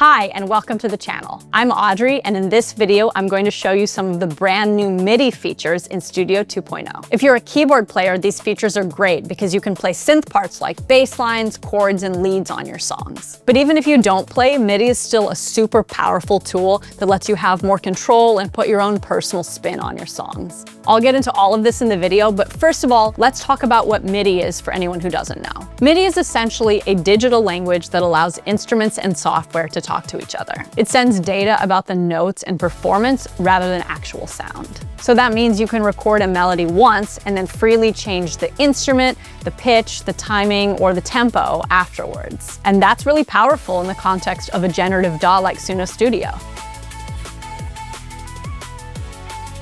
Hi, and welcome to the channel. I'm Audrey, and in this video, I'm going to show you some of the brand new MIDI features in Studio 2.0. If you're a keyboard player, these features are great because you can play synth parts like bass lines, chords, and leads on your songs. But even if you don't play, MIDI is still a super powerful tool that lets you have more control and put your own personal spin on your songs. I'll get into all of this in the video, but first of all, let's talk about what MIDI is for anyone who doesn't know. MIDI is essentially a digital language that allows instruments and software to talk to each other. It sends data about the notes and performance rather than actual sound. So that means you can record a melody once and then freely change the instrument, the pitch, the timing, or the tempo afterwards. And that's really powerful in the context of a generative DAW like Suno Studio.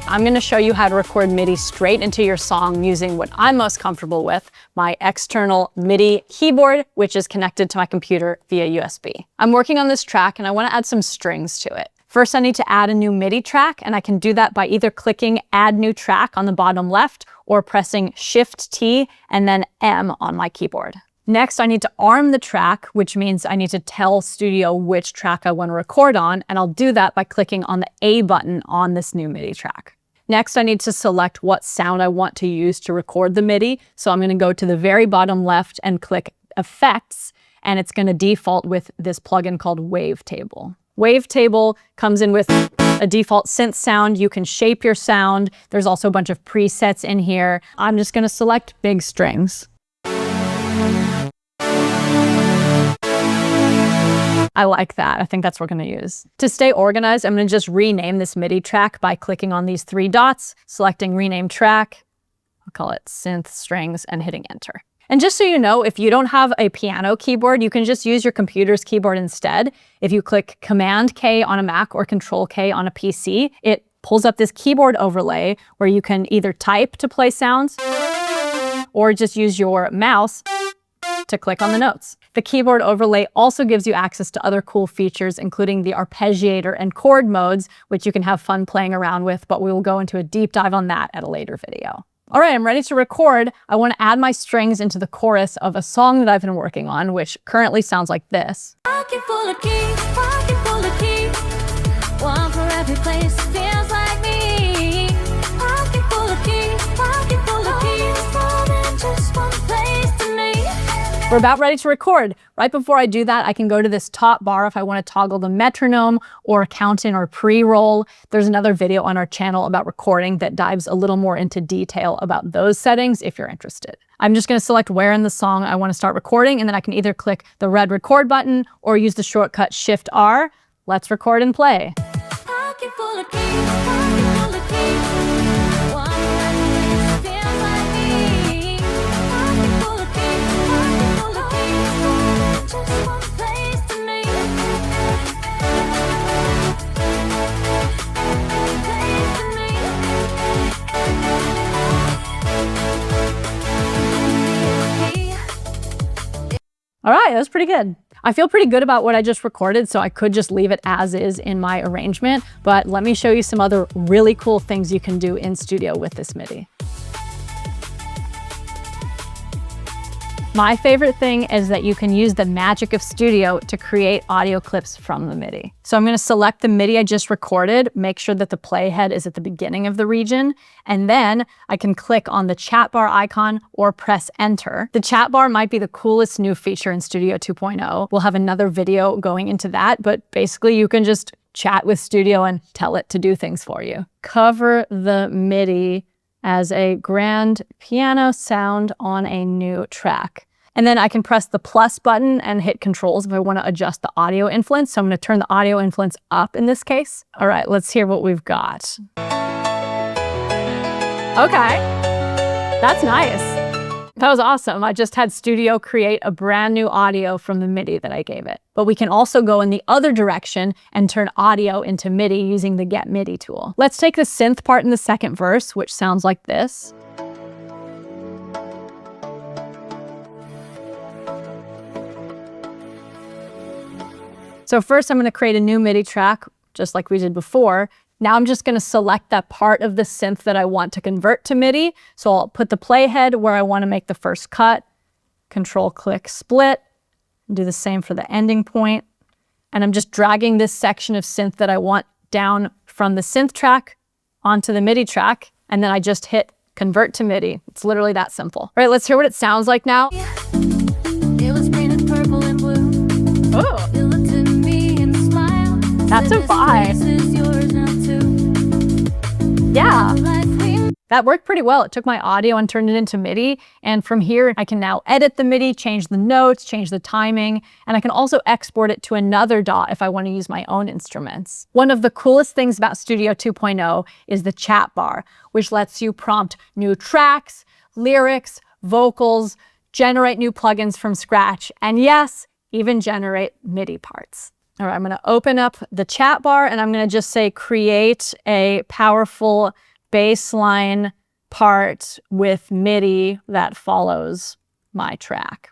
I'm going to show you how to record MIDI straight into your song using what I'm most comfortable with, my external MIDI keyboard, which is connected to my computer via USB. I'm working on this track and I want to add some strings to it. First, I need to add a new MIDI track, and I can do that by either clicking Add New Track on the bottom left or pressing Shift-T and then M on my keyboard. Next, I need to arm the track, which means I need to tell Studio which track I want to record on, and I'll do that by clicking on the A button on this new MIDI track. Next, I need to select what sound I want to use to record the MIDI. So I'm going to go to the very bottom left and click Effects, and it's going to default with this plugin called Wavetable. Wavetable comes in with a default synth sound. You can shape your sound. There's also a bunch of presets in here. I'm just going to select big strings. I like that. I think that's what we're going to use. To stay organized, I'm going to just rename this MIDI track by clicking on these three dots, selecting Rename Track. I'll call it Synth Strings and hitting Enter. And just so you know, if you don't have a piano keyboard, you can just use your computer's keyboard instead. If you click Command-K on a Mac or Control-K on a PC, it pulls up this keyboard overlay where you can either type to play sounds or just use your mouse to click on the notes. The keyboard overlay also gives you access to other cool features, including the arpeggiator and chord modes, which you can have fun playing around with, but we will go into a deep dive on that at a later video. All right, I'm ready to record. I want to add my strings into the chorus of a song that I've been working on, which currently sounds like this. Pocket full of keys, one for every place, feels like me. Pocket full of keys, more than just one place to me. We're about ready to record. Right before I do that, I can go to this top bar if I want to toggle the metronome or count in or pre-roll. There's another video on our channel about recording that dives a little more into detail about those settings if you're interested. I'm just going to select where in the song I want to start recording, and then I can either click the red record button or use the shortcut Shift-R. Let's record and play. Pocket full of keys, one for every place, feels like me. Pocket full of keys, more than just one place to me. All right, that was pretty good. I feel pretty good about what I just recorded, so I could just leave it as is in my arrangement, but let me show you some other really cool things you can do in Studio with this MIDI. My favorite thing is that you can use the magic of Studio to create audio clips from the MIDI. So I'm going to select the MIDI I just recorded, make sure that the playhead is at the beginning of the region, and then I can click on the chat bar icon or press Enter. The chat bar might be the coolest new feature in Studio 2.0. We'll have another video going into that, but basically you can just chat with Studio and tell it to do things for you. Cover the MIDI as a grand piano sound on a new track. And then I can press the plus button and hit controls if I want to adjust the audio influence. So I'm going to turn the audio influence up in this case. All right, let's hear what we've got. Okay, that's nice. That was awesome. I just had Studio create a brand new audio from the MIDI that I gave it. But we can also go in the other direction and turn audio into MIDI using the Get MIDI tool. Let's take the synth part in the second verse, which sounds like this. So first I'm going to create a new MIDI track, just like we did before. Now I'm just going to select that part of the synth that I want to convert to MIDI. So I'll put the playhead where I want to make the first cut, Control-click split, do the same for the ending point, and I'm just dragging this section of synth that I want down from the synth track onto the MIDI track, and then I just hit convert to MIDI. It's literally that simple. All right, let's hear what it sounds like now. It was green and purple and blue. Oh, You looked at me and smiled. That's Said a this vibe. place is yours now too. yeah. Life we That worked pretty well. It took my audio and turned it into MIDI. And from here, I can now edit the MIDI, change the notes, change the timing, and I can also export it to another DAW if I want to use my own instruments. One of the coolest things about Studio 2.0 is the chat bar, which lets you prompt new tracks, lyrics, vocals, generate new plugins from scratch, and yes, even generate MIDI parts. All right, I'm going to open up the chat bar and I'm going to just say create a powerful bass line part with MIDI that follows my track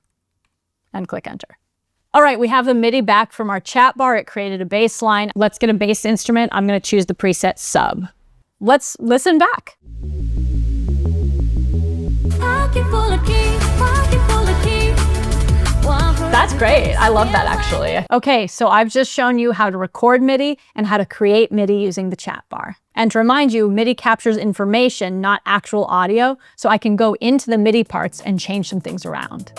and click enter. All right, we have the MIDI back from our chat bar. It created a bass line. Let's get a bass instrument. I'm going to choose the preset sub. Let's listen back. pocket full of keys, pocket full of keys. One for That's great. I love that actually. Okay, so I've just shown you how to record MIDI and how to create MIDI using the chat bar. And to remind you, MIDI captures information, not actual audio, so I can go into the MIDI parts and change some things around.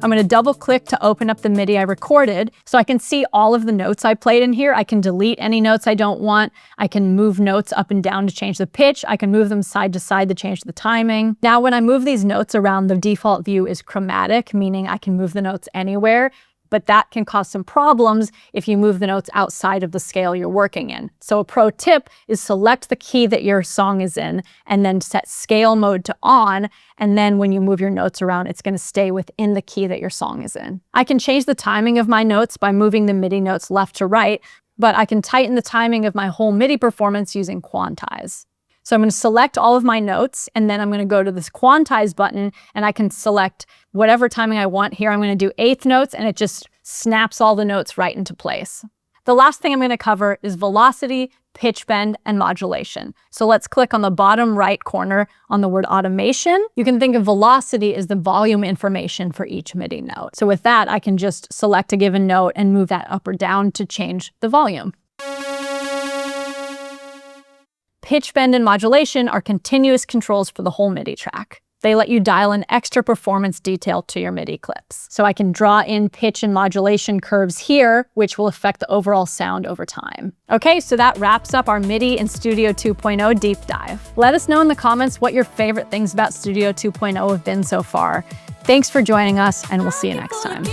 I'm going to double click to open up the MIDI I recorded so I can see all of the notes I played in here. I can delete any notes I don't want. I can move notes up and down to change the pitch. I can move them side to side to change the timing. Now, when I move these notes around, the default view is chromatic, meaning I can move the notes anywhere. But that can cause some problems if you move the notes outside of the scale you're working in. So a pro tip is select the key that your song is in and then set scale mode to on. And then when you move your notes around, it's going to stay within the key that your song is in. I can change the timing of my notes by moving the MIDI notes left to right, but I can tighten the timing of my whole MIDI performance using quantize. So I'm going to select all of my notes, and then I'm going to go to this quantize button, and I can select whatever timing I want. Here I'm going to do eighth notes, and it just snaps all the notes right into place. The last thing I'm going to cover is velocity, pitch bend, and modulation. So let's click on the bottom right corner on the word automation. You can think of velocity as the volume information for each MIDI note. So with that, I can just select a given note and move that up or down to change the volume. Pitch bend and modulation are continuous controls for the whole MIDI track. They let you dial in extra performance detail to your MIDI clips. So I can draw in pitch and modulation curves here, which will affect the overall sound over time. Okay, so that wraps up our MIDI and Studio 2.0 deep dive. Let us know in the comments what your favorite things about Studio 2.0 have been so far. Thanks for joining us, and we'll see you next time.